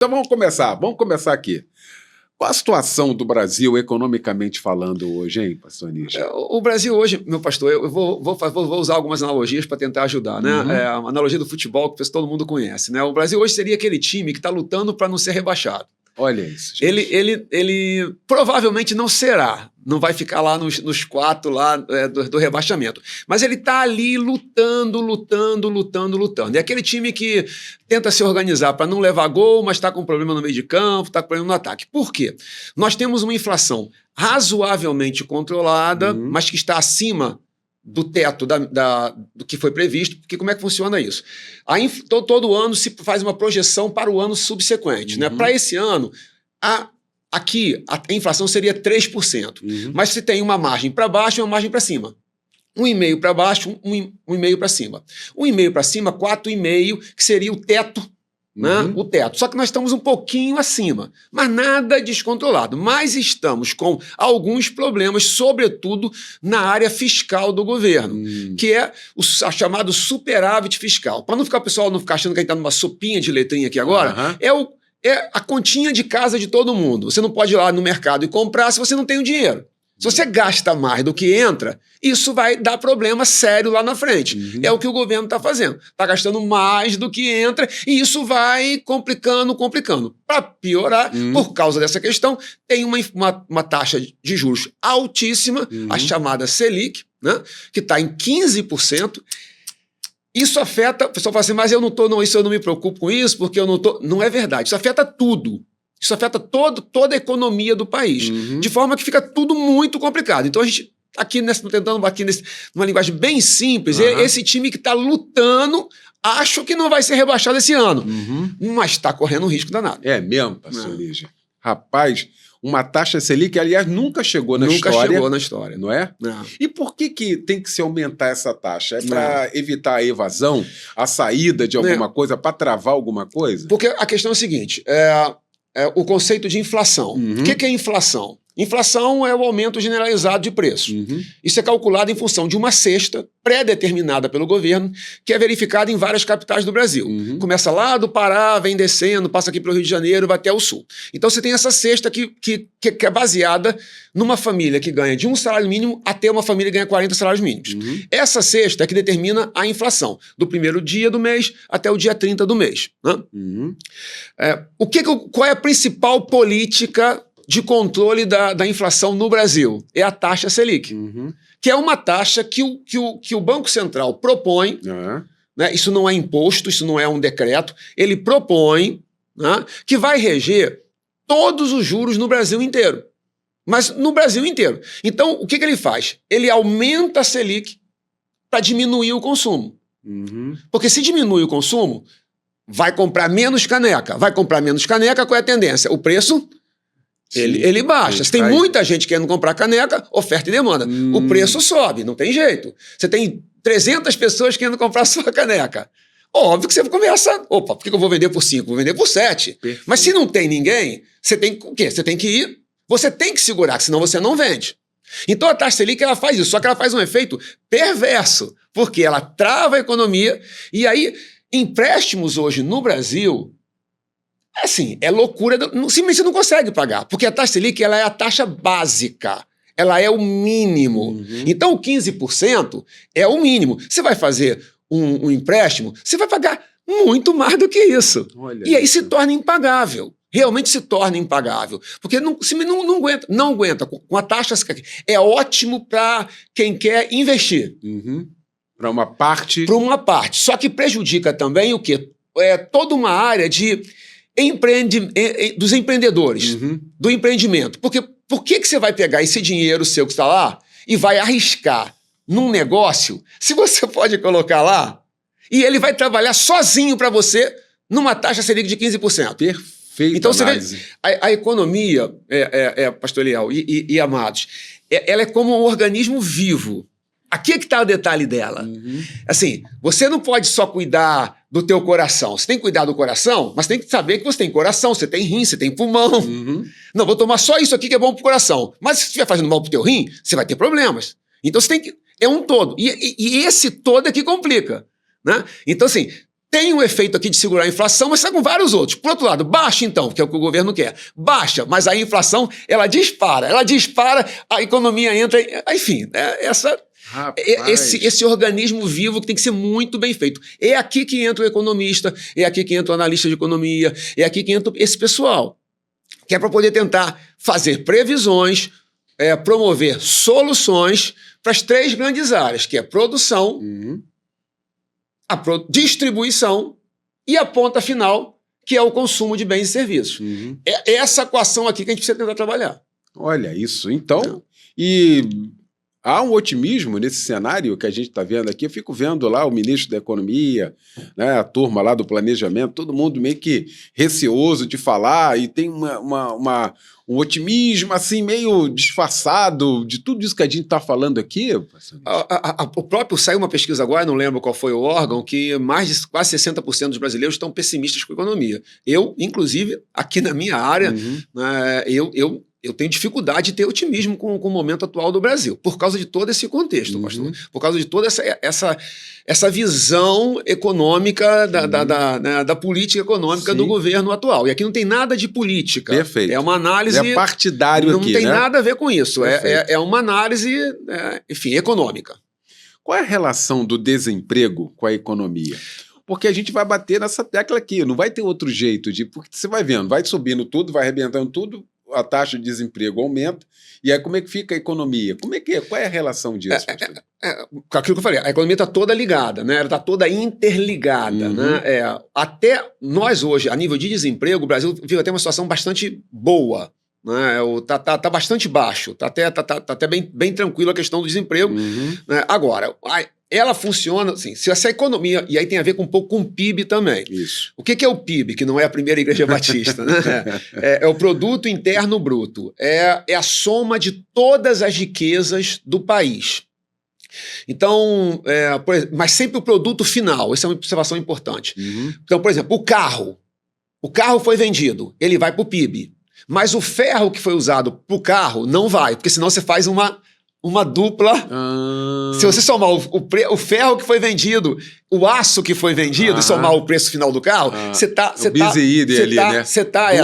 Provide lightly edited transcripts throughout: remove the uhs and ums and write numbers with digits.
Então vamos começar aqui. Qual a situação do Brasil, economicamente falando, hoje, hein, pastor Níger? O Brasil hoje, meu pastor, eu vou usar algumas analogias para tentar ajudar, né? A analogia do futebol que todo mundo conhece, né? O Brasil hoje seria aquele time que está lutando para não ser rebaixado. Olha isso, gente. Ele provavelmente não será, não vai ficar lá nos quatro lá, do rebaixamento. Mas ele está ali lutando. É aquele time que tenta se organizar para não levar gol, mas está com problema no meio de campo, está com problema no ataque. Por quê? Nós temos uma inflação razoavelmente controlada, mas que está acima do teto do que foi previsto, porque como é que funciona isso? Todo ano se faz uma projeção para o ano subsequente. Né? Para esse ano, aqui a inflação seria 3%, mas se tem uma margem para baixo e uma margem para cima. 1,5 para baixo, 1,5 para cima. 1,5 para cima, 4,5, que seria o teto. Né? O teto. Só que nós estamos um pouquinho acima, mas nada descontrolado. Mas estamos com alguns problemas, sobretudo na área fiscal do governo, que é o chamado superávit fiscal. Para o pessoal não ficar achando que a gente está numa sopinha de letrinha aqui agora, é a continha de casa de todo mundo. Você não pode ir lá no mercado e comprar se você não tem o dinheiro. Se você gasta mais do que entra, isso vai dar problema sério lá na frente. É o que o governo está fazendo. Está gastando mais do que entra e isso vai complicando. Para piorar, por causa dessa questão, tem uma taxa de juros altíssima, a chamada Selic, né, que está em 15%. Isso afeta... O pessoal fala assim, mas eu não me preocupo com isso, porque eu não estou... Não é verdade. Isso afeta tudo. Isso afeta toda a economia do país, de forma que fica tudo muito complicado. Então a gente, numa linguagem bem simples, é esse time que está lutando, acho que não vai ser rebaixado esse ano, mas está correndo um risco danado. É mesmo, pastor Níger? Rapaz, uma taxa Selic, aliás, nunca chegou na história. Não é? Não. E por que tem que se aumentar essa taxa? É para evitar a evasão, a saída de alguma coisa, para travar alguma coisa? Porque a questão é a seguinte... o conceito de inflação. O que é inflação? Inflação é o aumento generalizado de preço. Isso é calculado em função de uma cesta pré-determinada pelo governo, que é verificada em várias capitais do Brasil. Começa lá do Pará, vem descendo, passa aqui para o Rio de Janeiro, vai até o Sul. Então você tem essa cesta que é baseada numa família que ganha de um salário mínimo até uma família que ganha 40 salários mínimos. Essa cesta é que determina a inflação, do primeiro dia do mês até o dia 30 do mês. Né? Qual é a principal política de controle da inflação no Brasil? É a taxa Selic, que é uma taxa que o Banco Central propõe, né? Isso não é imposto, isso não é um decreto, ele propõe, né, que vai reger todos os juros no Brasil inteiro. Mas no Brasil inteiro. Então, o que ele faz? Ele aumenta a Selic para diminuir o consumo. Porque se diminui o consumo, vai comprar menos caneca. Vai comprar menos caneca, qual é a tendência? O preço... Ele baixa. Se tem muita gente querendo comprar caneca, oferta e demanda. O preço sobe, não tem jeito. Você tem 300 pessoas querendo comprar sua caneca. Óbvio que você começa... Opa, por que eu vou vender por 5? Vou vender por 7. Perfeito. Mas se não tem ninguém, você tem o quê? Você tem que ir... Você tem que segurar, senão você não vende. Então a taxa Selic ela faz isso, só que ela faz um efeito perverso, porque ela trava a economia e aí empréstimos hoje no Brasil... Assim, é loucura, simplesmente você não consegue pagar, porque a taxa Selic ela é a taxa básica, ela é o mínimo. Então o 15% é o mínimo. Você vai fazer um empréstimo, você vai pagar muito mais do que isso. Olha e aí se torna impagável, realmente se torna impagável, porque não aguenta. Com a taxa é ótimo para quem quer investir. Para uma parte. Para uma parte, só que prejudica também o quê? Toda uma área dos empreendedores, do empreendimento. Porque por que você vai pegar esse dinheiro seu que está lá e vai arriscar num negócio se você pode colocar lá e ele vai trabalhar sozinho para você numa taxa Selic de 15%? Perfeito. Então você vê, a economia, pastor Eliel e amados, ela é como um organismo vivo. Aqui é que está o detalhe dela. Assim, você não pode só cuidar do teu coração. Você tem que cuidar do coração, mas tem que saber que você tem coração, você tem rim, você tem pulmão. Não, vou tomar só isso aqui que é bom pro coração. Mas se estiver fazendo mal pro teu rim, você vai ter problemas. Então você tem que... É um todo. E esse todo é que complica. Né? Então, assim, tem um efeito aqui de segurar a inflação, mas está com vários outros. Por outro lado, baixa então, que é o que o governo quer. Baixa, mas a inflação, ela dispara, a economia entra, enfim, esse organismo vivo que tem que ser muito bem feito. É aqui que entra o economista, é aqui que entra o analista de economia, é aqui que entra esse pessoal, que é para poder tentar fazer previsões, promover soluções para as 3 grandes áreas, que é produção, a distribuição e a ponta final, que é o consumo de bens e serviços. É essa equação aqui que a gente precisa tentar trabalhar. Olha isso. Então, e há um otimismo nesse cenário que a gente está vendo aqui. Eu fico vendo lá o ministro da Economia, né, a turma lá do planejamento, todo mundo meio que receoso de falar, e tem um otimismo assim meio disfarçado de tudo isso que a gente está falando aqui. O próprio, saiu uma pesquisa agora, não lembro qual foi o órgão, que mais de quase 60% dos brasileiros estão pessimistas com a economia. Eu, inclusive, aqui na minha área, eu tenho dificuldade de ter otimismo com o momento atual do Brasil, por causa de todo esse contexto, pastor, por causa de toda essa visão econômica da política econômica do governo atual. E aqui não tem nada de política. Perfeito. É uma análise... É partidário aqui, não tem nada a ver com isso. É uma análise, enfim, econômica. Qual é a relação do desemprego com a economia? Porque a gente vai bater nessa tecla aqui, não vai ter outro jeito de... Porque você vai vendo, vai subindo tudo, vai arrebentando tudo, a taxa de desemprego aumenta, e aí como é que fica a economia? Qual é a relação disso? Aquilo que eu falei, a economia está toda ligada, né? Ela está toda interligada. Né? Até nós hoje, a nível de desemprego, o Brasil vive até uma situação bastante boa. Né? Tá bastante baixo, tá até bem tranquilo a questão do desemprego. Né? Agora, ela funciona assim, se essa economia, e aí tem a ver um pouco com o PIB também. Isso. O que é o PIB, que não é a primeira igreja batista? Né? É o Produto Interno Bruto. É a soma de todas as riquezas do país. Então, mas sempre o produto final, essa é uma observação importante. Então, por exemplo, o carro foi vendido, ele vai para o PIB. Mas o ferro que foi usado para o carro não vai, porque senão você faz uma dupla. Se você somar o ferro que foi vendido, o aço que foi vendido, e somar o preço final do carro, você está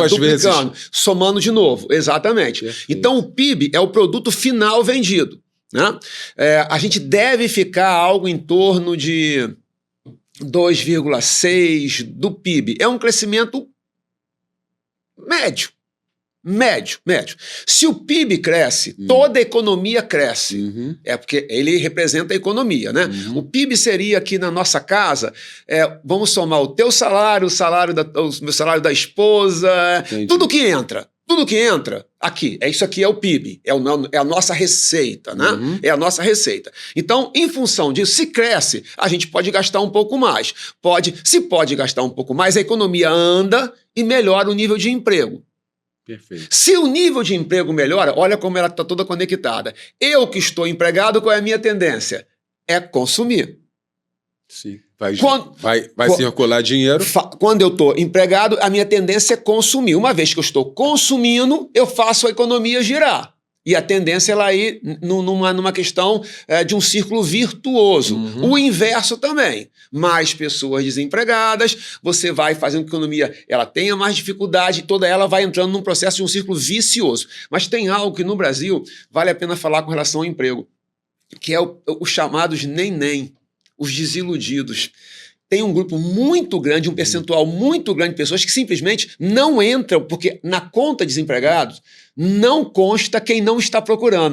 duplicando, somando de novo. Exatamente. Perfeito. Então, o PIB é o produto final vendido. Né? A gente deve ficar algo em torno de 2,6% do PIB. É um crescimento médio. Se o PIB cresce, toda a economia cresce. É porque ele representa a economia, né? O PIB seria aqui na nossa casa, vamos somar o teu salário, o meu salário da esposa, tudo que entra aqui, isso aqui é o PIB, é a nossa receita, né? É a nossa receita. Então, em função disso, se cresce, a gente pode gastar um pouco mais. Se pode gastar um pouco mais, a economia anda e melhora o nível de emprego. Perfeito. Se o nível de emprego melhora, olha como ela está toda conectada. Eu que estou empregado, qual é a minha tendência? É consumir. Sim. Vai circular dinheiro. Quando eu estou empregado, a minha tendência é consumir. Uma vez que eu estou consumindo, eu faço a economia girar. E a tendência é ela ir numa questão de um círculo virtuoso. O inverso também. Mais pessoas desempregadas, você vai fazendo com que a economia ela tenha mais dificuldade, toda ela vai entrando num processo de um círculo vicioso. Mas tem algo que no Brasil vale a pena falar com relação ao emprego, que é os chamados nem-nem, os desiludidos. Tem um grupo muito grande, um percentual muito grande de pessoas que simplesmente não entram, porque na conta de desempregados não consta quem não está procurando.